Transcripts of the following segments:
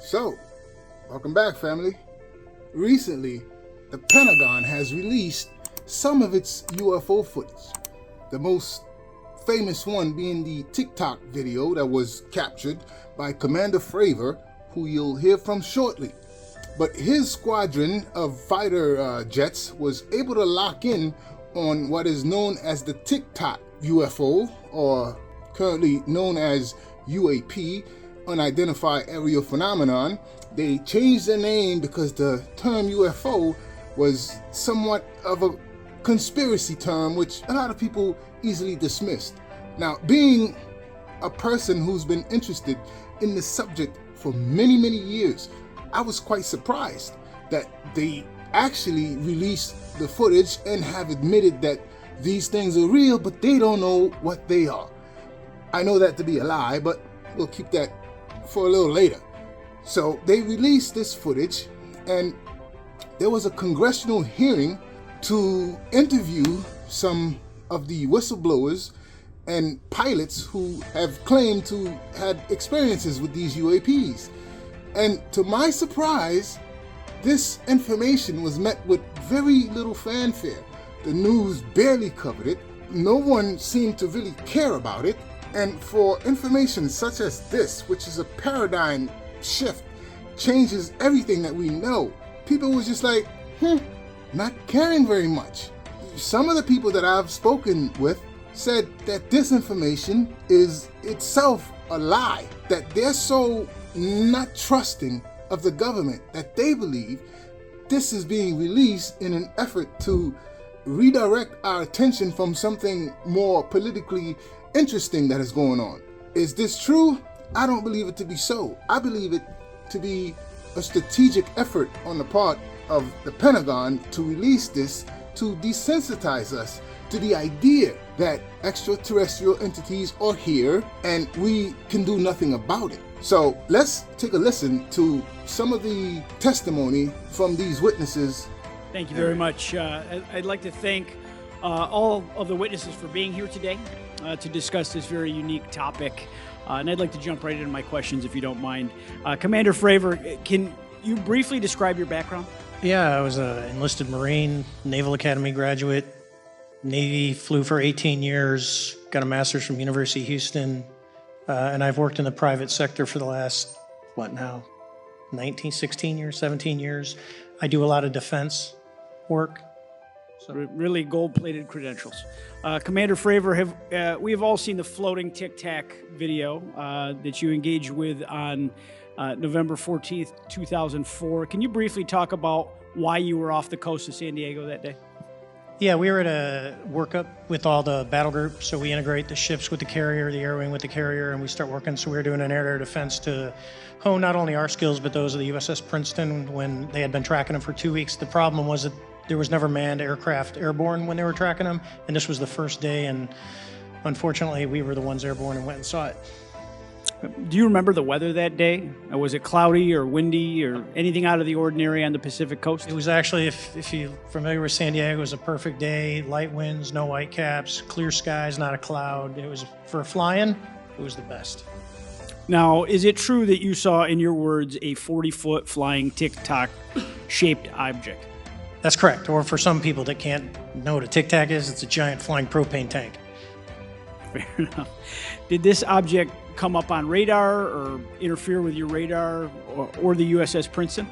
So, welcome back, family. Recently, the Pentagon has released some of its UFO footage. The most famous one being the TikTok video that was captured by Commander Fravor, who you'll hear from shortly. But his squadron of fighter jets was able to lock in on what is known as the TikTok UFO, or currently known as UAP, Unidentified Aerial Phenomenon. They changed the name because the term UFO was somewhat of a conspiracy term, which a lot of people easily dismissed. Now, being a person who's been interested in the subject for many years, I was quite surprised that they actually released the footage and have admitted that these things are real, but they don't know what they are. I know that to be a lie, but we'll keep that for a little later. So they released this footage, and there was a congressional hearing to interview some of the whistleblowers and pilots who have claimed to had experiences with these UAPs. And to my surprise, this information was met with very little fanfare. The news barely covered it. No one seemed to really care about it. And for information such as this, which is a paradigm shift, changes everything that we know, people was just like, not caring very much. Some of the people that I've spoken with said that this information is itself a lie, that they're so not trusting of the government that they believe this is being released in an effort to redirect our attention from something more politically interesting that is going on. Is this true? I don't believe it to be so. I believe it to be a strategic effort on the part of the Pentagon to release this to desensitize us to the idea that extraterrestrial entities are here and we can do nothing about it. So let's take a listen to some of the testimony from these witnesses. Thank you very much. I'd like to thank all of the witnesses for being here today to discuss this very unique topic. And I'd like to jump right into my questions if you don't mind. Commander Fravor, can you briefly describe your background? Yeah, I was an enlisted Marine, Naval Academy graduate, Navy, flew for 18 years, got a master's from University of Houston, and I've worked in the private sector for the last, 16 years, 17 years. I do a lot of defense work. So really gold-plated credentials. Commander Fravor, we have all seen the floating Tic Tac video that you engaged with on November 14th, 2004. Can you briefly talk about why you were off the coast of San Diego that day? Yeah, we were at a workup with all the battle groups, so we integrate the ships with the carrier, the air wing with the carrier, and we start working. So we were doing an air-to-air defense to hone not only our skills, but those of the USS Princeton when they had been tracking them for 2 weeks. The problem was that there was never manned aircraft airborne when they were tracking them, and this was the first day, and unfortunately, we were the ones airborne and went and saw it. Do you remember the weather that day? Was it cloudy or windy or anything out of the ordinary on the Pacific coast? It was actually, if you're familiar with San Diego, it was a perfect day. Light winds, no white caps, clear skies, not a cloud. It was, for flying, it was the best. Now, is it true that you saw, in your words, a 40-foot flying Tic-Tac shaped object? That's correct. Or for some people that can't know what a Tic Tac is, it's a giant flying propane tank. Fair enough. Did this object come up on radar or interfere with your radar or the USS Princeton?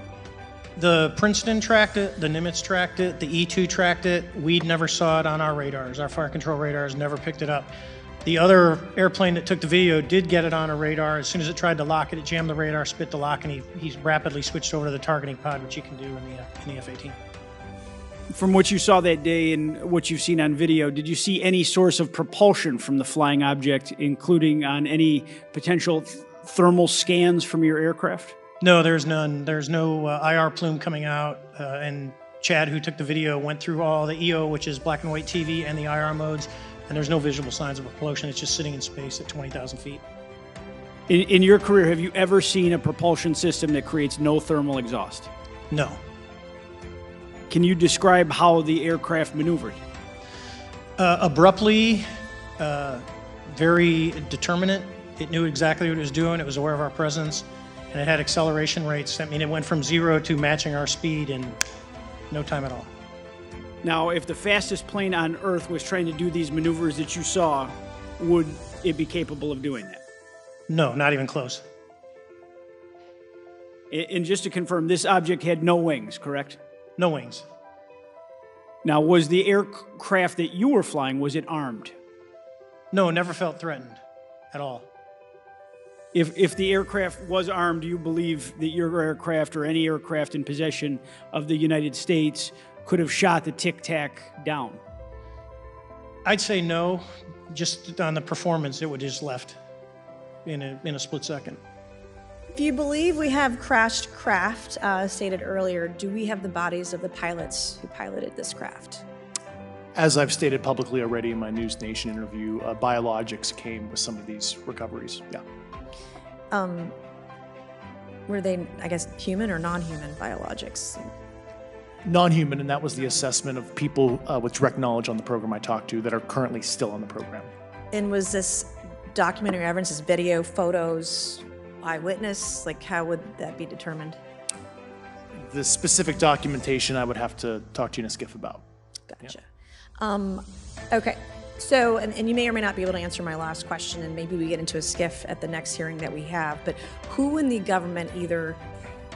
The Princeton tracked it, the Nimitz tracked it, the E-2 tracked it. We never saw it on our radars. Our fire control radars never picked it up. The other airplane that took the video did get it on a radar. As soon as it tried to lock it, it jammed the radar, spit the lock, and he rapidly switched over to the targeting pod, which you can do in the F-18. From what you saw that day and what you've seen on video, did you see any source of propulsion from the flying object, including on any potential thermal scans from your aircraft? No, there's none. There's no IR plume coming out. And Chad, who took the video, went through all the EO, which is black and white TV, and the IR modes, and there's no visible signs of propulsion. It's just sitting in space at 20,000 feet. In your career, have you ever seen a propulsion system that creates no thermal exhaust? No. Can you describe how the aircraft maneuvered? Abruptly, very determinate. It knew exactly what it was doing. It was aware of our presence. And it had acceleration rates. I mean, it went from 0 to matching our speed in no time at all. Now, if the fastest plane on Earth was trying to do these maneuvers that you saw, would it be capable of doing that? No, not even close. And just to confirm, this object had no wings, correct? No wings. Now, was the aircraft that you were flying, was it armed? No, never felt threatened at all. If the aircraft was armed, do you believe that your aircraft or any aircraft in possession of the United States could have shot the Tic Tac down? I'd say no. Just on the performance, it would just left in a split second. If you believe we have crashed craft, stated earlier, do we have the bodies of the pilots who piloted this craft? As I've stated publicly already in my News Nation interview, biologics came with some of these recoveries. Yeah. Were they, I guess, human or non-human biologics? Non-human, and that was the assessment of people with direct knowledge on the program I talked to that are currently still on the program. And was this documentary evidence, this video, photos, eyewitness? Like, how would that be determined? The specific documentation I would have to talk to you in a skiff about. Gotcha. Okay. So, and you may or may not be able to answer my last question, and maybe we get into a skiff at the next hearing that we have, but who in the government, either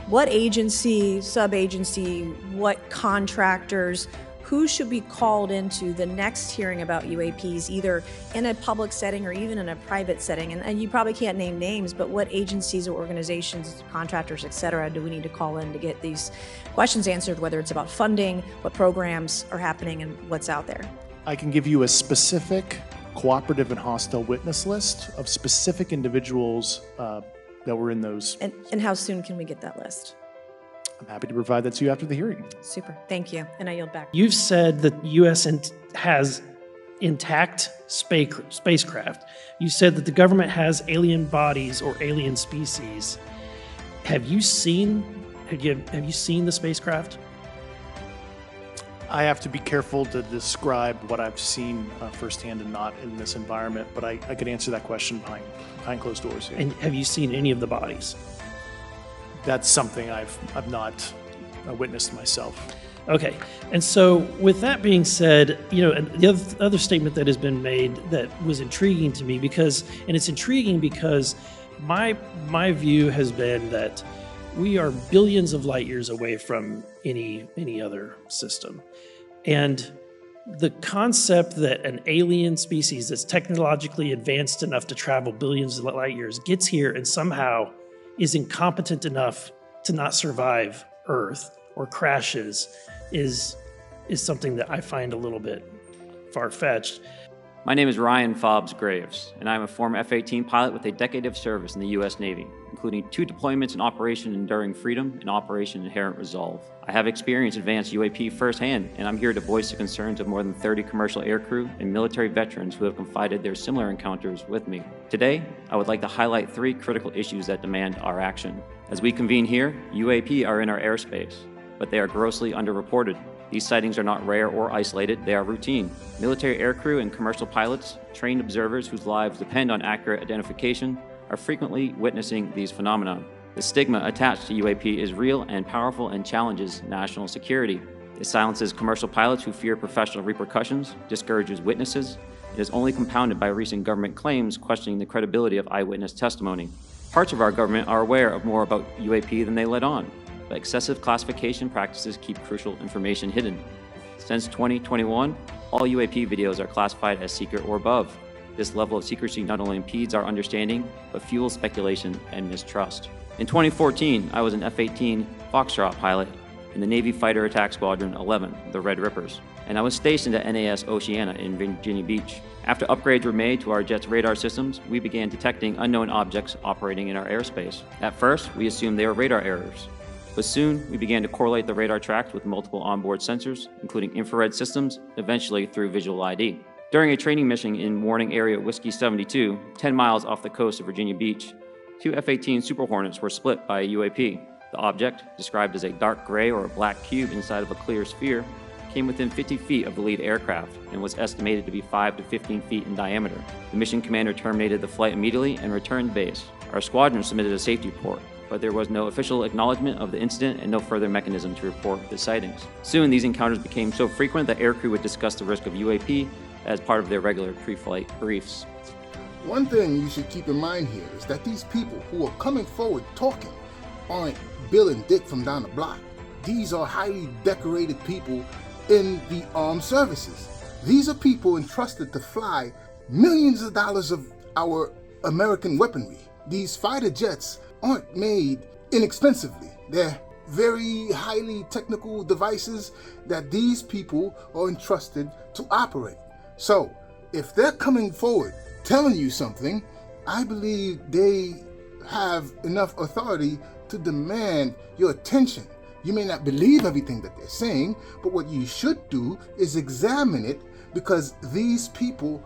what agency, sub-agency, what contractors, who should be called into the next hearing about UAPs, either in a public setting or even in a private setting? And you probably can't name names, but what agencies or organizations, contractors, et cetera, do we need to call in to get these questions answered, whether it's about funding, what programs are happening, and what's out there? I can give you a specific cooperative and hostile witness list of specific individuals that were in those. And how soon can we get that list? I'm happy to provide that to you after the hearing. Super. Thank you. And I yield back. You've said that the U.S. has intact spacecraft. You said that the government has alien bodies or alien species. Have you seen the spacecraft? I have to be careful to describe what I've seen firsthand and not in this environment, but I could answer that question behind closed doors. Yeah. And have you seen any of the bodies? That's something I've not witnessed myself. Okay. And so with that being said, and the other statement that has been made that was intriguing to me because my view has been that we are billions of light years away from any other system. And the concept that an alien species that's technologically advanced enough to travel billions of light years gets here and somehow is incompetent enough to not survive Earth or crashes is something that I find a little bit far-fetched. My name is Ryan Fobbs Graves, and I'm a former F-18 pilot with a decade of service in the U.S. Navy, including 2 deployments in Operation Enduring Freedom and Operation Inherent Resolve. I have experienced advanced UAP firsthand, and I'm here to voice the concerns of more than 30 commercial aircrew and military veterans who have confided their similar encounters with me. Today, I would like to highlight 3 critical issues that demand our action. As we convene here, UAP are in our airspace, but they are grossly underreported. These sightings are not rare or isolated, they are routine. Military aircrew and commercial pilots, trained observers whose lives depend on accurate identification, are frequently witnessing these phenomena. The stigma attached to UAP is real and powerful and challenges national security. It silences commercial pilots who fear professional repercussions, discourages witnesses. It is only compounded by recent government claims questioning the credibility of eyewitness testimony. Parts of our government are aware of more about UAP than they let on, but excessive classification practices keep crucial information hidden. Since 2021, all UAP videos are classified as secret or above. This level of secrecy not only impedes our understanding, but fuels speculation and mistrust. In 2014, I was an F-18 Foxtrot pilot in the Navy Fighter Attack Squadron 11, the Red Rippers, and I was stationed at NAS Oceana in Virginia Beach. After upgrades were made to our jet's radar systems, we began detecting unknown objects operating in our airspace. At first, we assumed they were radar errors, but soon we began to correlate the radar tracks with multiple onboard sensors, including infrared systems, eventually through visual ID. During a training mission in Warning Area Whiskey 72, 10 miles off the coast of Virginia Beach, 2 F-18 Super Hornets were split by a UAP. The object, described as a dark gray or a black cube inside of a clear sphere, came within 50 feet of the lead aircraft and was estimated to be 5 to 15 feet in diameter. The mission commander terminated the flight immediately and returned to base. Our squadron submitted a safety report. but there was no official acknowledgement of the incident and no further mechanism to report the sightings. Soon, these encounters became so frequent that aircrew would discuss the risk of UAP as part of their regular pre-flight briefs. One thing you should keep in mind here is that these people who are coming forward talking aren't Bill and Dick from down the block. These are highly decorated people in the armed services. These are people entrusted to fly millions of dollars of our American weaponry. These fighter jets aren't made inexpensively. They're very highly technical devices that these people are entrusted to operate. So, if they're coming forward telling you something, I believe they have enough authority to demand your attention. You may not believe everything that they're saying, but what you should do is examine it, because these people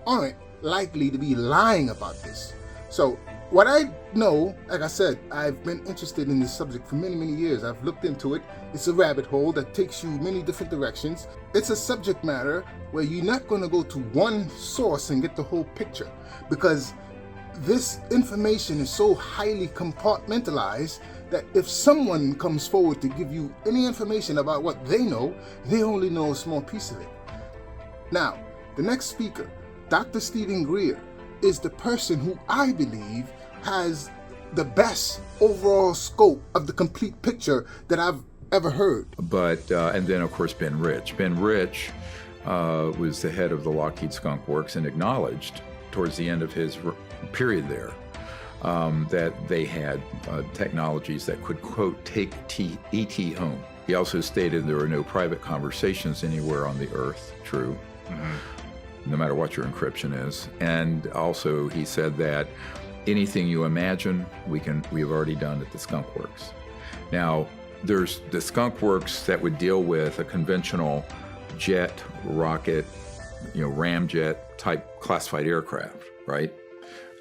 aren't likely to be lying about this. So what I know, like I said, I've been interested in this subject for many, many years. I've looked into it. It's a rabbit hole that takes you many different directions. It's a subject matter where you're not going to go to one source and get the whole picture, because this information is so highly compartmentalized that if someone comes forward to give you any information about what they know, they only know a small piece of it. Now, the next speaker, Dr. Steven Greer, is the person who I believe has the best overall scope of the complete picture that I've ever heard. But, and then of course Ben Rich. Ben Rich was the head of the Lockheed Skunk Works and acknowledged towards the end of his period there that they had technologies that could, quote, take ET home. He also stated there were no private conversations anywhere on the earth, true, no matter what your encryption is. And also he said that anything you imagine, we've already done at the Skunk Works. Now, there's the Skunk Works that would deal with a conventional jet, rocket, ramjet type classified aircraft, right?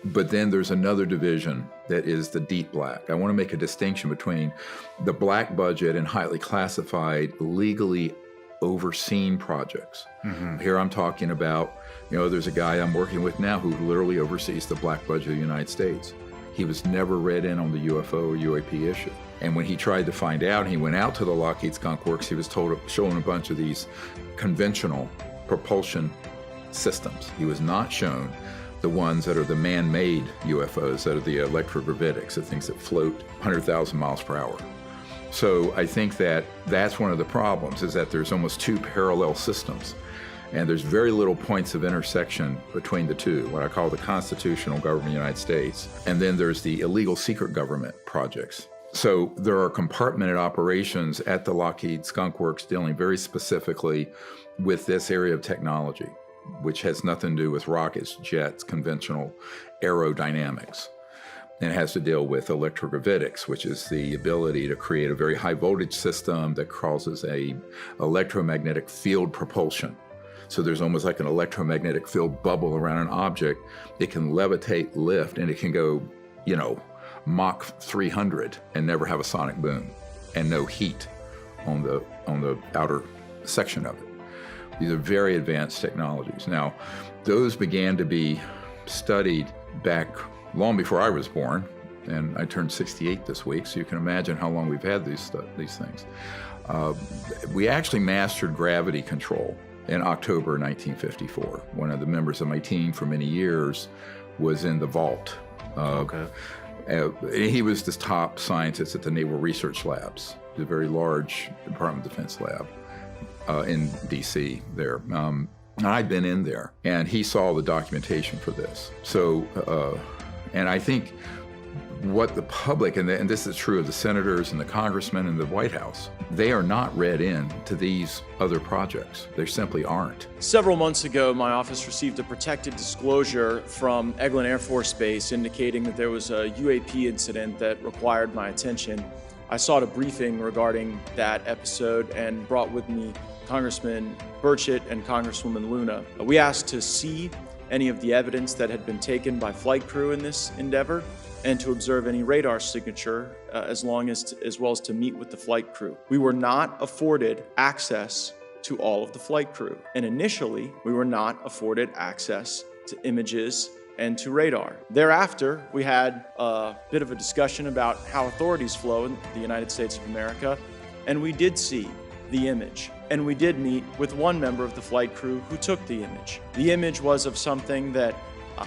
But then there's another division that is the deep black. I want to make a distinction between the black budget and highly classified, legally overseen projects. Here I'm talking about, there's a guy I'm working with now who literally oversees the black budget of the United States. He was never read in on the UFO or UAP issue. And when he tried to find out, he went out to the Lockheed Skunk Works, he was shown a bunch of these conventional propulsion systems. He was not shown the ones that are the man-made UFOs, that are the electrogravitics, the things that float 100,000 miles per hour. So I think that that's one of the problems, is that there's almost two parallel systems. And there's very little points of intersection between the two, what I call the constitutional government of the United States. And then there's the illegal secret government projects. So there are compartmented operations at the Lockheed Skunk Works dealing very specifically with this area of technology, which has nothing to do with rockets, jets, conventional aerodynamics. And it has to deal with electrogravitics, which is the ability to create a very high voltage system that causes a electromagnetic field propulsion. So there's almost like an electromagnetic field bubble around an object. It can levitate, lift, and it can go, Mach 300 and never have a sonic boom and no heat on the outer section of it. These are very advanced technologies. Now, those began to be studied back long before I was born, and I turned 68 this week, so you can imagine how long we've had these things. We actually mastered gravity control in October 1954. One of the members of my team for many years was in the vault. He was the top scientist at the Naval Research Labs, the very large Department of Defense lab in DC there. And I'd been in there, and he saw the documentation for this. So, and I think what the public, and this is true of the senators and the congressmen and the White House, they are not read in to these other projects. They simply aren't. Several months ago, my office received a protected disclosure from Eglin Air Force Base indicating that there was a UAP incident that required my attention. I sought a briefing regarding that episode and brought with me Congressman Burchett and Congresswoman Luna. We asked to see any of the evidence that had been taken by flight crew in this endeavor, and to observe any radar signature, as well as to meet with the flight crew. We were not afforded access to all of the flight crew, and initially we were not afforded access to images and to radar. Thereafter, we had a bit of a discussion about how authorities flow in the United States of America, and we did see the image. And we did meet with one member of the flight crew who took the image. The image was of something that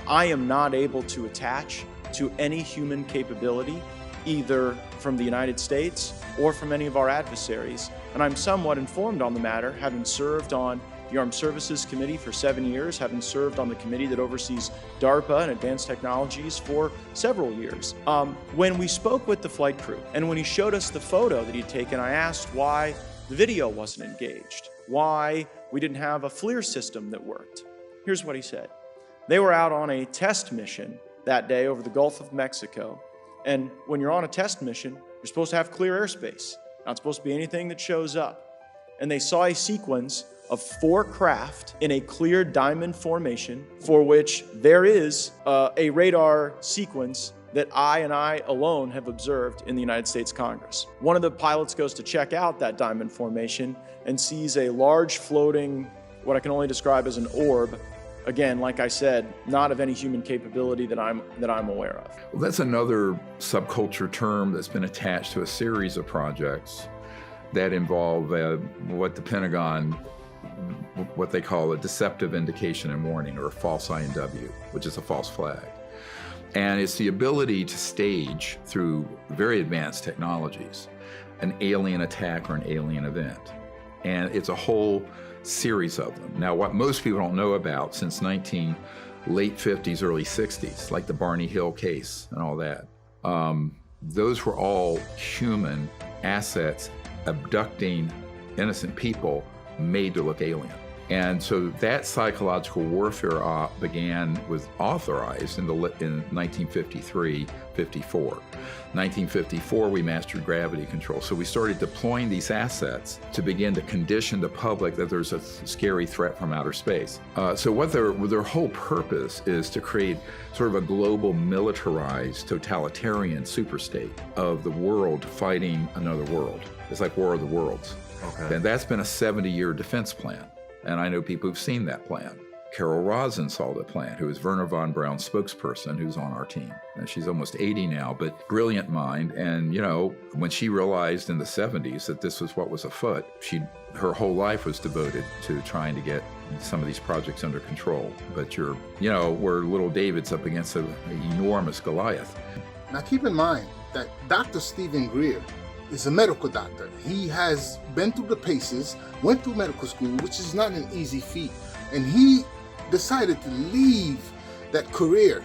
I am not able to attach to any human capability, either from the United States or from any of our adversaries. And I'm somewhat informed on the matter, having served on the Armed Services Committee for 7 years, having served on the committee that oversees DARPA and advanced technologies for several years. When we spoke with the flight crew and when he showed us the photo that he'd taken, I asked why the video wasn't engaged, why we didn't have a FLIR system that worked. Here's what he said. They were out on a test mission that day over the Gulf of Mexico. And when you're on a test mission, you're supposed to have clear airspace. Not supposed to be anything that shows up. And they saw a sequence of 4 craft in a clear diamond formation for which there is a radar sequence that I alone have observed in the United States Congress. One of the pilots goes to check out that diamond formation and sees a large floating, what I can only describe as an orb. Again, like I said, not of any human capability that I'm aware of. Well, that's another subculture term that's been attached to a series of projects that involve what the Pentagon, what they call a deceptive indication and warning, or a false INW, which is a false flag. And it's the ability to stage, through very advanced technologies, an alien attack or an alien event. And it's a whole series of them. Now, what most people don't know about since late 50s, early 60s, like the Barney Hill case and all that, those were all human assets abducting innocent people made to look alien. And so that psychological warfare was authorized in 1953, 54. 1954, we mastered gravity control. So we started deploying these assets to begin to condition the public that there's a scary threat from outer space. So what their whole purpose is to create sort of a global militarized totalitarian superstate of the world fighting another world. It's like War of the Worlds. Okay. And that's been a 70-year defense plan. And I know people who've seen that plan. Carol Rosin saw the plan, who is Werner von Braun's spokesperson, who's on our team. And she's almost 80 now, but brilliant mind. And, you know, when she realized in the 70s that this was what was afoot, her whole life was devoted to trying to get some of these projects under control. But we're little David's up against an enormous Goliath. Now keep in mind that Dr. Steven Greer is a medical doctor. He has been through the paces, went through medical school, which is not an easy feat. And he decided to leave that career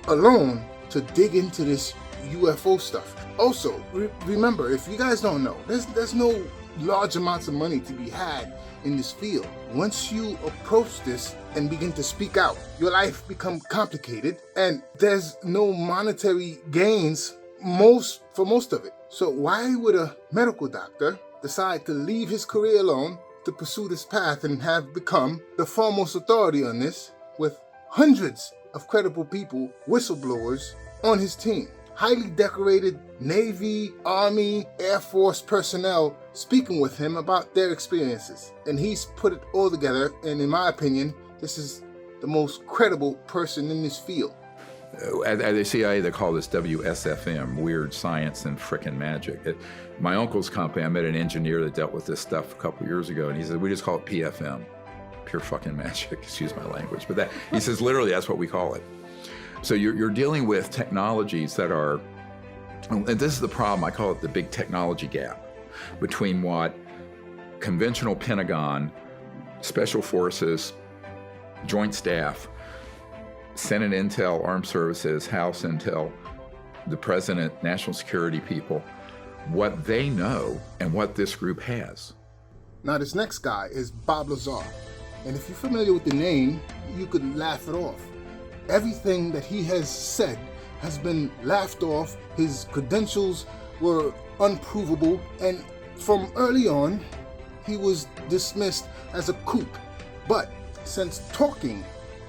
alone to dig into this UFO stuff. Also, remember, if you guys don't know, there's no large amounts of money to be had in this field. Once you approach this and begin to speak out, your life becomes complicated and there's no monetary gains for most of it. So why would a medical doctor decide to leave his career alone to pursue this path and have become the foremost authority on this with hundreds of credible people, whistleblowers, on his team? Highly decorated Navy, Army, Air Force personnel speaking with him about their experiences. And he's put it all together, and in my opinion, this is the most credible person in this field. At the CIA, they call this WSFM, Weird Science and Frickin' Magic. At my uncle's company, I met an engineer that dealt with this stuff a couple years ago, and he said, we just call it PFM, pure fucking magic, excuse my language. But he says, literally, that's what we call it. So you're dealing with technologies that are, and this is the problem, I call it the big technology gap between what conventional Pentagon, Special Forces, Joint Staff, Senate Intel, Armed Services, House Intel, the President, National Security people, what they know and what this group has. Now this next guy is Bob Lazar. And if you're familiar with the name, you could laugh it off. Everything that he has said has been laughed off. His credentials were unprovable. And from early on, he was dismissed as a kook. But since talking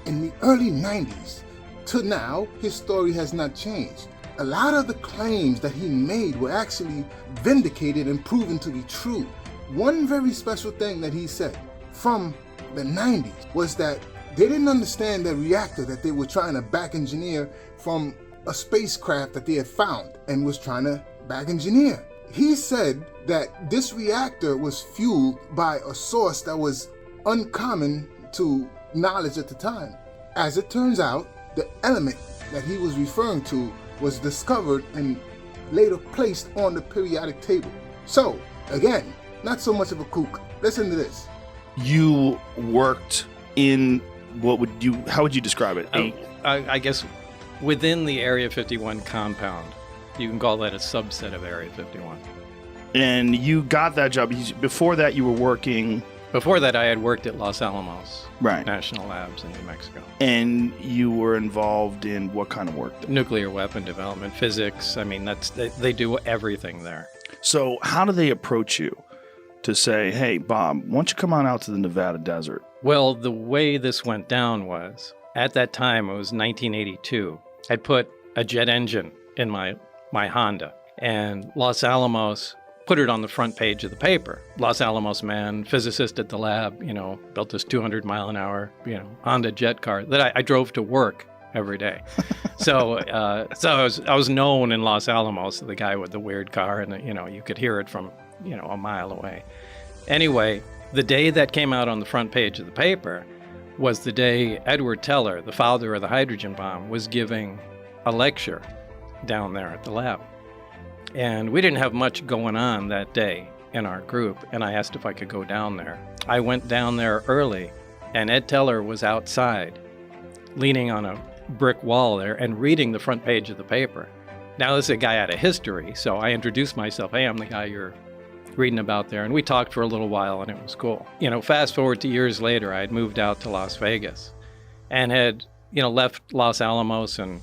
in the early 90s to now, his story has not changed. A lot of the claims that he made were actually vindicated and proven to be true. One very special thing that he said from the 90s was that They didn't understand the reactor that they were trying to back engineer from a spacecraft that they had found and was trying to back engineer. He said that this reactor was fueled by a source that was uncommon to knowledge at the time. As it turns out, the element that he was referring to was discovered and later placed on the periodic table. So, again, not so much of a kook. Listen to this. You worked in how would you describe it? I guess within the Area 51 compound. You can call that a subset of Area 51. And you got that job. Before that, you were working... Before that, I had worked at Los Alamos right. National Labs in New Mexico. And you were involved in what kind of work? Nuclear weapon development, physics. I mean, they do everything there. So how do they approach you to say, hey, Bob, why don't you come on out to the Nevada desert? Well, the way this went down was, at that time, it was 1982, I put a jet engine in my Honda, and Los Alamos put it on the front page of the paper. Los Alamos man, physicist at the lab, built this 200-mile-an-hour, Honda jet car that I drove to work every day. So I was known in Los Alamos, the guy with the weird car, and you could hear it from a mile away. Anyway, the day that came out on the front page of the paper was the day Edward Teller, the father of the hydrogen bomb, was giving a lecture down there at the lab. And we didn't have much going on that day in our group, and I asked if I could go down there. I went down there early, and Ed Teller was outside, leaning on a brick wall there and reading the front page of the paper. Now, this is a guy out of history, so I introduced myself. Hey, I'm the guy you're reading about there, and we talked for a little while, and it was cool. Fast forward to years later, I had moved out to Las Vegas and had, left Los Alamos and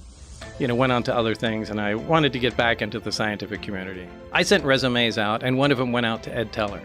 went on to other things, and I wanted to get back into the scientific community. I sent resumes out, and one of them went out to Ed Teller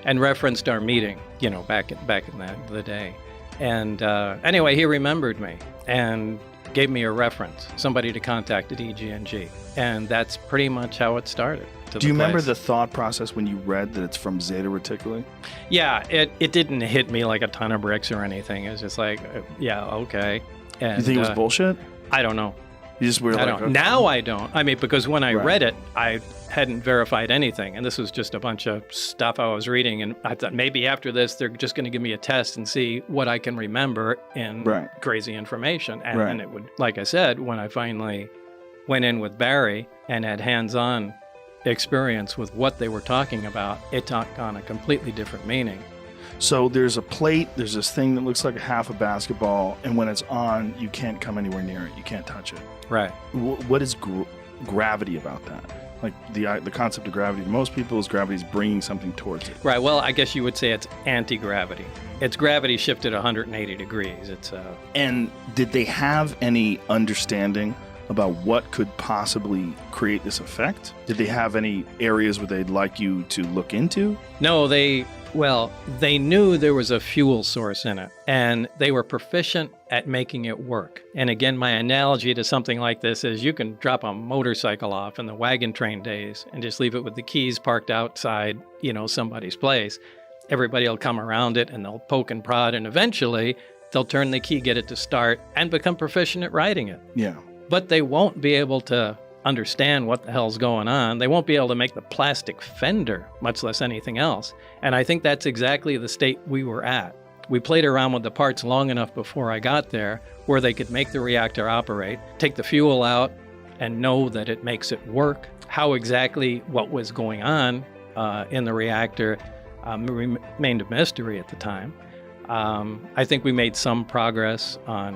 and referenced our meeting, back in the day. And anyway, he remembered me and gave me a reference, somebody to contact at EG&G. And that's pretty much how it started. Do you remember the thought process when you read that it's from Zeta Reticuli? Yeah, it didn't hit me like a ton of bricks or anything. It was just like, yeah, okay. And, you think it was bullshit? I don't know. You just were like, okay. Now I don't. I mean, because when I read it, I hadn't verified anything. And this was just a bunch of stuff I was reading. And I thought maybe after this, they're just going to give me a test and see what I can remember in crazy information. And it would, like I said, when I finally went in with Barry and had hands-on experience with what they were talking about, it took on a completely different meaning. So there's a plate, there's this thing that looks like a half a basketball, and when it's on, you can't come anywhere near it. You can't touch it. Right. What is gravity about that? Like the concept of gravity, to most people, is gravity is bringing something towards it. Right. Well, I guess you would say it's anti-gravity. It's gravity shifted 180 degrees. And did they have any understanding about what could possibly create this effect? Did they have any areas where they'd like you to look into? No, they knew there was a fuel source in it, and they were proficient at making it work. And again, my analogy to something like this is you can drop a motorcycle off in the wagon train days and just leave it with the keys parked outside, somebody's place. Everybody will come around it and they'll poke and prod, and eventually they'll turn the key, get it to start, and become proficient at riding it. Yeah. But they won't be able to understand what the hell's going on. They won't be able to make the plastic fender, much less anything else. And I think that's exactly the state we were at. We played around with the parts long enough before I got there where they could make the reactor operate, take the fuel out, and know that it makes it work. How exactly what was going on in the reactor remained a mystery at the time. I think we made some progress on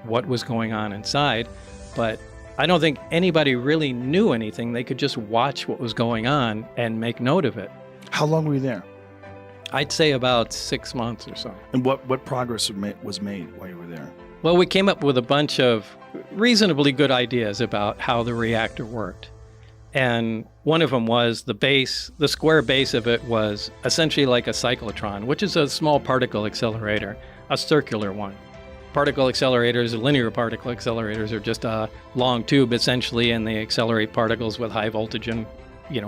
what was going on inside, but I don't think anybody really knew anything. They could just watch what was going on and make note of it. How long were you there? I'd say about 6 months or so. And what progress was made while you were there? Well, we came up with a bunch of reasonably good ideas about how the reactor worked. And one of them was the square base of it was essentially like a cyclotron, which is a small particle accelerator, a circular one. Particle accelerators, linear particle accelerators, are just a long tube essentially, and they accelerate particles with high voltage and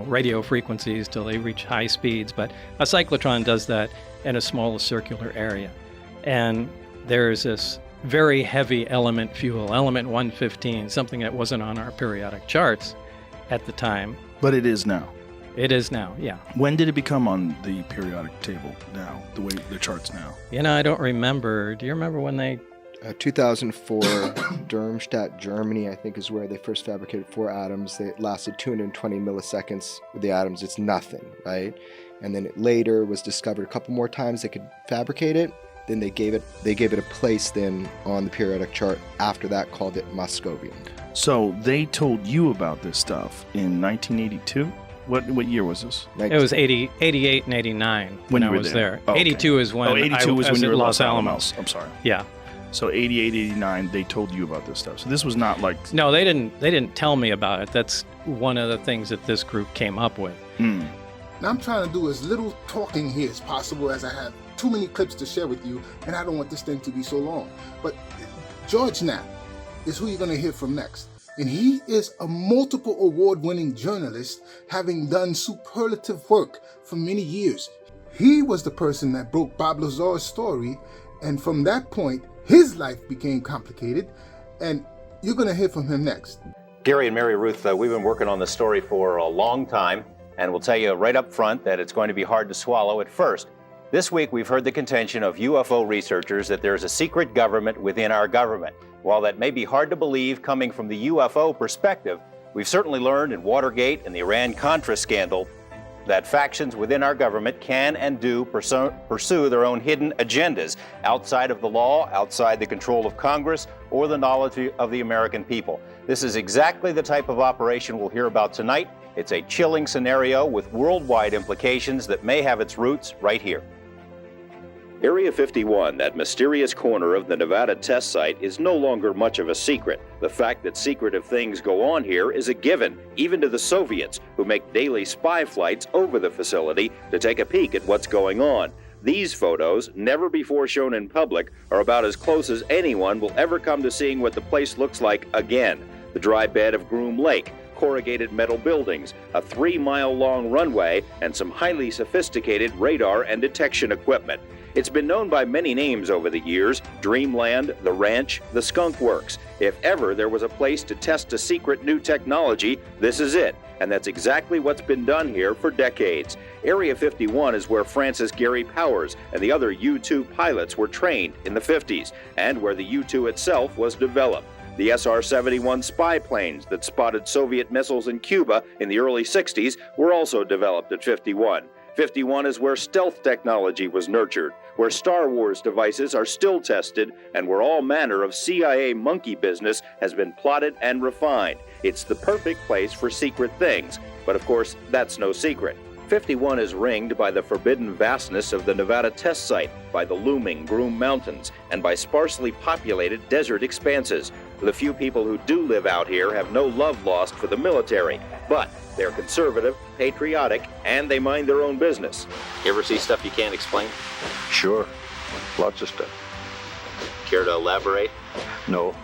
radio frequencies till they reach high speeds. But a cyclotron does that in a small circular area. And there's this very heavy element fuel, element 115, something that wasn't on our periodic charts at the time. But it is now. It is now, yeah. When did it become on the periodic table now, the way the charts now? I don't remember. Do you remember when they... 2004, Darmstadt, Germany, I think is where they first fabricated 4 atoms. They lasted 220 milliseconds with the atoms. It's nothing, right? And then it later was discovered a couple more times they could fabricate it. Then they gave it a place then on the periodic chart. After that, called it Moscovian. So they told you about this stuff in 1982? What year was this? It was 88 and 89 when I was there. Oh, okay. 82 is when 82 was when you were at Los Alamos. I'm sorry. Yeah. So 88, 89, they told you about this stuff. So this was not like... No, they didn't tell me about it. That's one of the things that this group came up with. Now I'm trying to do as little talking here as possible, as I have too many clips to share with you, and I don't want this thing to be so long. But George Knapp is who you're going to hear from next. And he is a multiple award-winning journalist, having done superlative work for many years. He was the person that broke Bob Lazar's story, and from that point, his life became complicated, and you're going to hear from him next. Gary and Mary Ruth, we've been working on this story for a long time, and we'll tell you right up front that it's going to be hard to swallow at first. This week, we've heard the contention of UFO researchers that there's a secret government within our government. While that may be hard to believe coming from the UFO perspective, we've certainly learned in Watergate and the Iran-Contra scandal that factions within our government can and do pursue their own hidden agendas outside of the law, outside the control of Congress, or the knowledge of the American people. This is exactly the type of operation we'll hear about tonight. It's a chilling scenario with worldwide implications that may have its roots right here. Area 51, that mysterious corner of the Nevada test site, is no longer much of a secret. The fact that secretive things go on here is a given, even to the Soviets, who make daily spy flights over the facility to take a peek at what's going on. These photos, never before shown in public, are about as close as anyone will ever come to seeing what the place looks like again. The dry bed of Groom Lake, corrugated metal buildings, a 3-mile-long runway, and some highly sophisticated radar and detection equipment. It's been known by many names over the years: Dreamland, the Ranch, the Skunk Works. If ever there was a place to test a secret new technology, this is it. And that's exactly what's been done here for decades. Area 51 is where Francis Gary Powers and the other U-2 pilots were trained in the 50s, and where the U-2 itself was developed. The SR-71 spy planes that spotted Soviet missiles in Cuba in the early 60s were also developed at 51. 51 is where stealth technology was nurtured, where Star Wars devices are still tested, and where all manner of CIA monkey business has been plotted and refined. It's the perfect place for secret things, but of course, that's no secret. 51 is ringed by the forbidden vastness of the Nevada test site, by the looming Groom Mountains, and by sparsely populated desert expanses. The few people who do live out here have no love lost for the military, but they're conservative, patriotic, and they mind their own business. You ever see stuff you can't explain? Sure. Lots of stuff. Care to elaborate? No.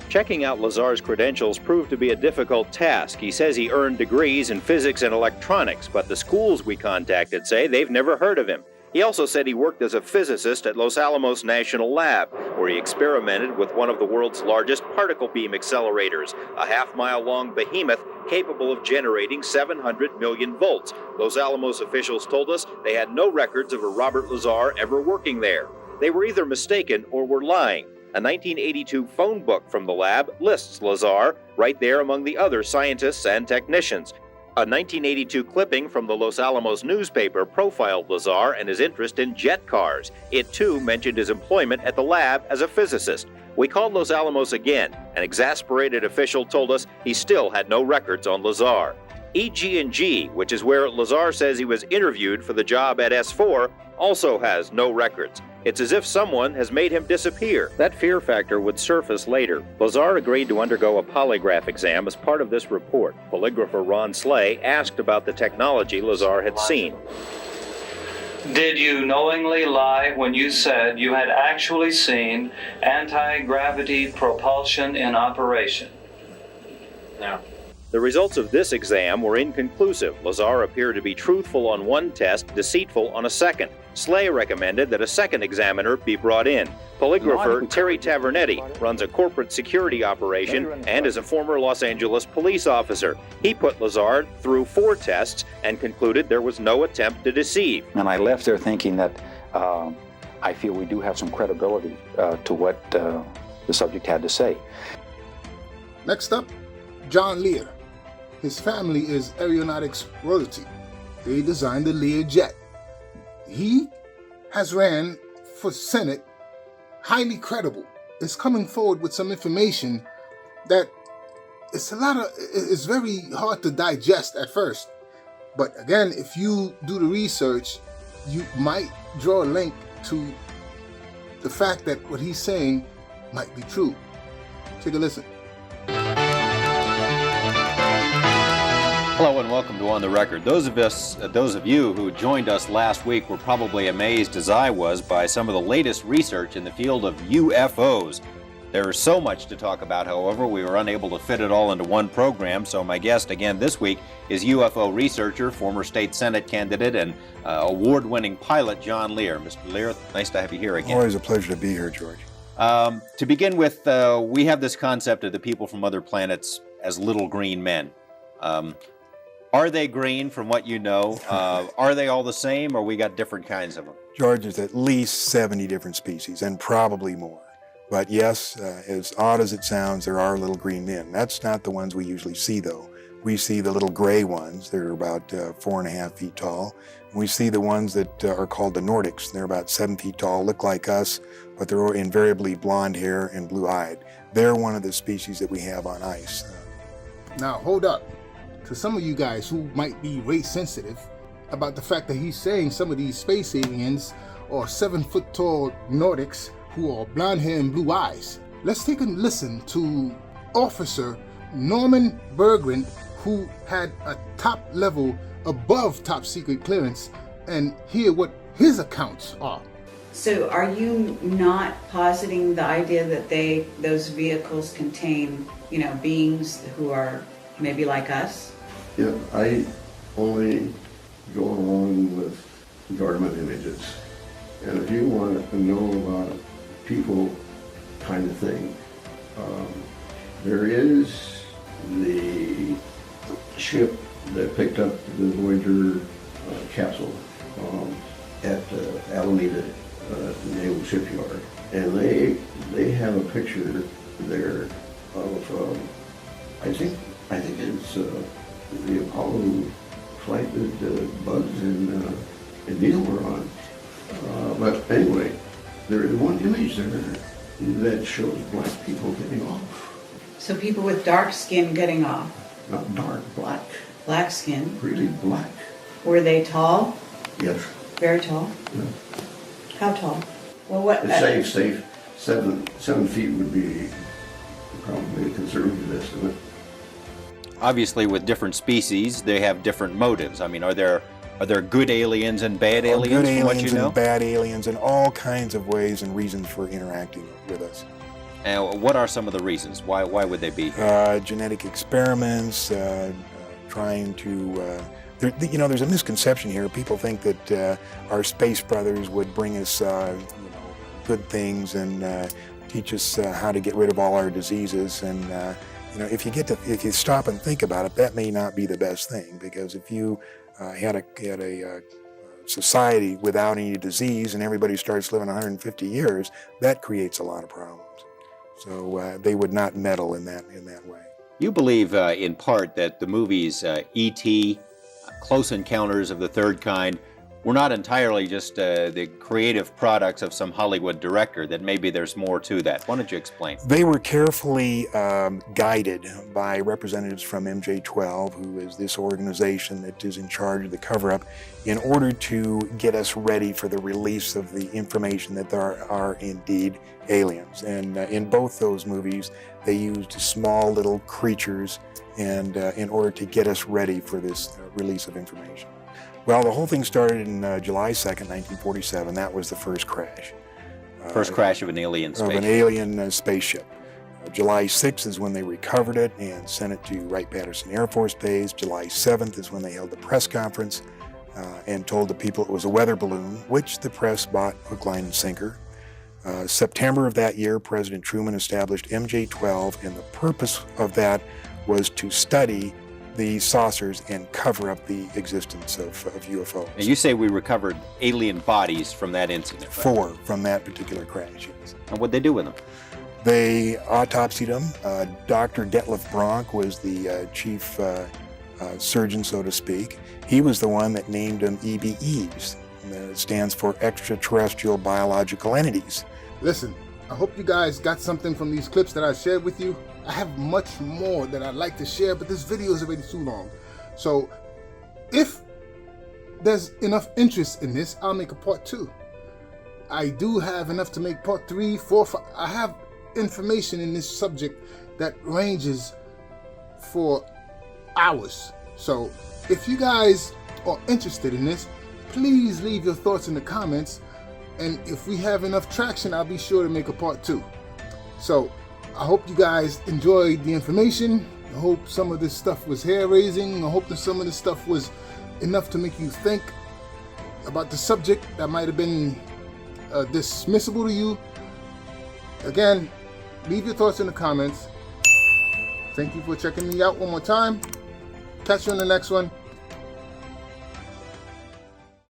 Checking out Lazar's credentials proved to be a difficult task. He says he earned degrees in physics and electronics, but the schools we contacted say they've never heard of him. He also said he worked as a physicist at Los Alamos National Lab, where he experimented with one of the world's largest particle beam accelerators, a half-mile-long behemoth capable of generating 700 million volts. Los Alamos officials told us they had no records of a Robert Lazar ever working there. They were either mistaken or were lying. A 1982 phone book from the lab lists Lazar right there among the other scientists and technicians. A 1982 clipping from the Los Alamos newspaper profiled Lazar and his interest in jet cars. It too mentioned his employment at the lab as a physicist. We called Los Alamos again. An exasperated official told us he still had no records on Lazar. EG&G, which is where Lazar says he was interviewed for the job at S4, also has no records. It's as if someone has made him disappear. That fear factor would surface later. Lazar agreed to undergo a polygraph exam as part of this report. Polygrapher Ron Slay asked about the technology Lazar had seen. Did you knowingly lie when you said you had actually seen anti-gravity propulsion in operation? No. The results of this exam were inconclusive. Lazar appeared to be truthful on one test, deceitful on a second. Slay recommended that a second examiner be brought in. Polygrapher Terry Tavernetti runs a corporate security operation and is a former Los Angeles police officer. He put Lazar through 4 tests and concluded there was no attempt to deceive. And I left there thinking that I feel we do have some credibility to what the subject had to say. Next up, John Lear. His family is aeronautics royalty. They designed the Lear jet. He has ran for Senate, highly credible. Is coming forward with some information that it's very hard to digest at first. But again, if you do the research, you might draw a link to the fact that what he's saying might be true. Take a listen. Hello and welcome to On the Record. Those of you who joined us last week were probably amazed, as I was, by some of the latest research in the field of UFOs. There is so much to talk about, however, we were unable to fit it all into one program, so my guest again this week is UFO researcher, former state Senate candidate, and award-winning pilot John Lear. Mr. Lear, nice to have you here again. Always a pleasure to be here, George. To begin with, we have this concept of the people from other planets as little green men. Are they green from what you know? Are they all the same, or we got different kinds of them? George, there's at least 70 different species, and probably more. But yes, as odd as it sounds, there are little green men. That's not the ones we usually see, though. We see the little gray ones. They're about 4.5 feet tall. We see the ones that are called the Nordics. They're about 7 feet tall, look like us, but they're invariably blonde hair and blue-eyed. They're one of the species that we have on ice. Now, hold up. To some of you guys who might be race sensitive about the fact that he's saying some of these space aliens are 7 foot tall Nordics who are blonde hair and blue eyes. Let's take a listen to Officer Norman Berggren, who had a top level above top secret clearance, and hear what his accounts are. So are you not positing the idea that those vehicles contain, beings who are maybe like us? Yeah, I only go along with government images. And if you want to know about people kind of thing, there is the ship that picked up the Voyager capsule at Alameda Naval Shipyard. And they have a picture there of, I think it's the Apollo flight that Buzz and Neil were on. But anyway, there is one image there that shows black people getting off. So people with dark skin getting off? Not dark, black. Black skin? Really black. Were they tall? Yes. Very tall? Yeah. How tall? Well, what? Safe. 7 feet would be probably a conservative estimate. Obviously, with different species, they have different motives. I mean, are there good aliens and bad aliens Good from what you aliens know? and bad aliens and all kinds of ways and reasons for interacting with us. What are some of the reasons? Why would they be here? Genetic experiments, trying to... there's a misconception here. People think that our space brothers would bring us, good things and teach us how to get rid of all our diseases. And if you stop and think about it, that may not be the best thing, because if you had a society without any disease and everybody starts living 150 years, that creates a lot of problems. So they would not meddle in that way. You believe, in part, that the movies E.T., Close Encounters of the Third Kind, were not entirely just the creative products of some Hollywood director, that maybe there's more to that. Why don't you explain? They were carefully guided by representatives from MJ-12, who is this organization that is in charge of the cover-up, in order to get us ready for the release of the information that there are indeed aliens. And in both those movies, they used small little creatures and in order to get us ready for this release of information. Well, the whole thing started in July 2nd, 1947. That was the first crash. First crash of an alien spaceship. Of an alien spaceship. July 6th is when they recovered it and sent it to Wright-Patterson Air Force Base. July 7th is when they held the press conference and told the people it was a weather balloon, which the press bought hook, line, and sinker. September of that year, President Truman established MJ-12, and the purpose of that was to study the saucers and cover up the existence of UFOs. And you say we recovered alien bodies from that incident, right? 4 from that particular crash, yes. And what'd they do with them? They autopsied them. Dr. Detlef Bronk was the chief surgeon, so to speak. He was the one that named them EBEs. It stands for extraterrestrial biological entities. Listen, I hope you guys got something from these clips that I shared with you. I have much more that I'd like to share, but this video is already too long. So if there's enough interest in this, I'll make a part 2. I do have enough to make part 3, 4, 5. I have information in this subject that ranges for hours. So if you guys are interested in this, please leave your thoughts in the comments, and if we have enough traction, I'll be sure to make a part 2. So I hope you guys enjoyed the information. I hope some of this stuff was hair-raising. I hope that some of this stuff was enough to make you think about the subject that might have been dismissible to you. Again, leave your thoughts in the comments. Thank you for checking me out one more time. Catch you on the next one.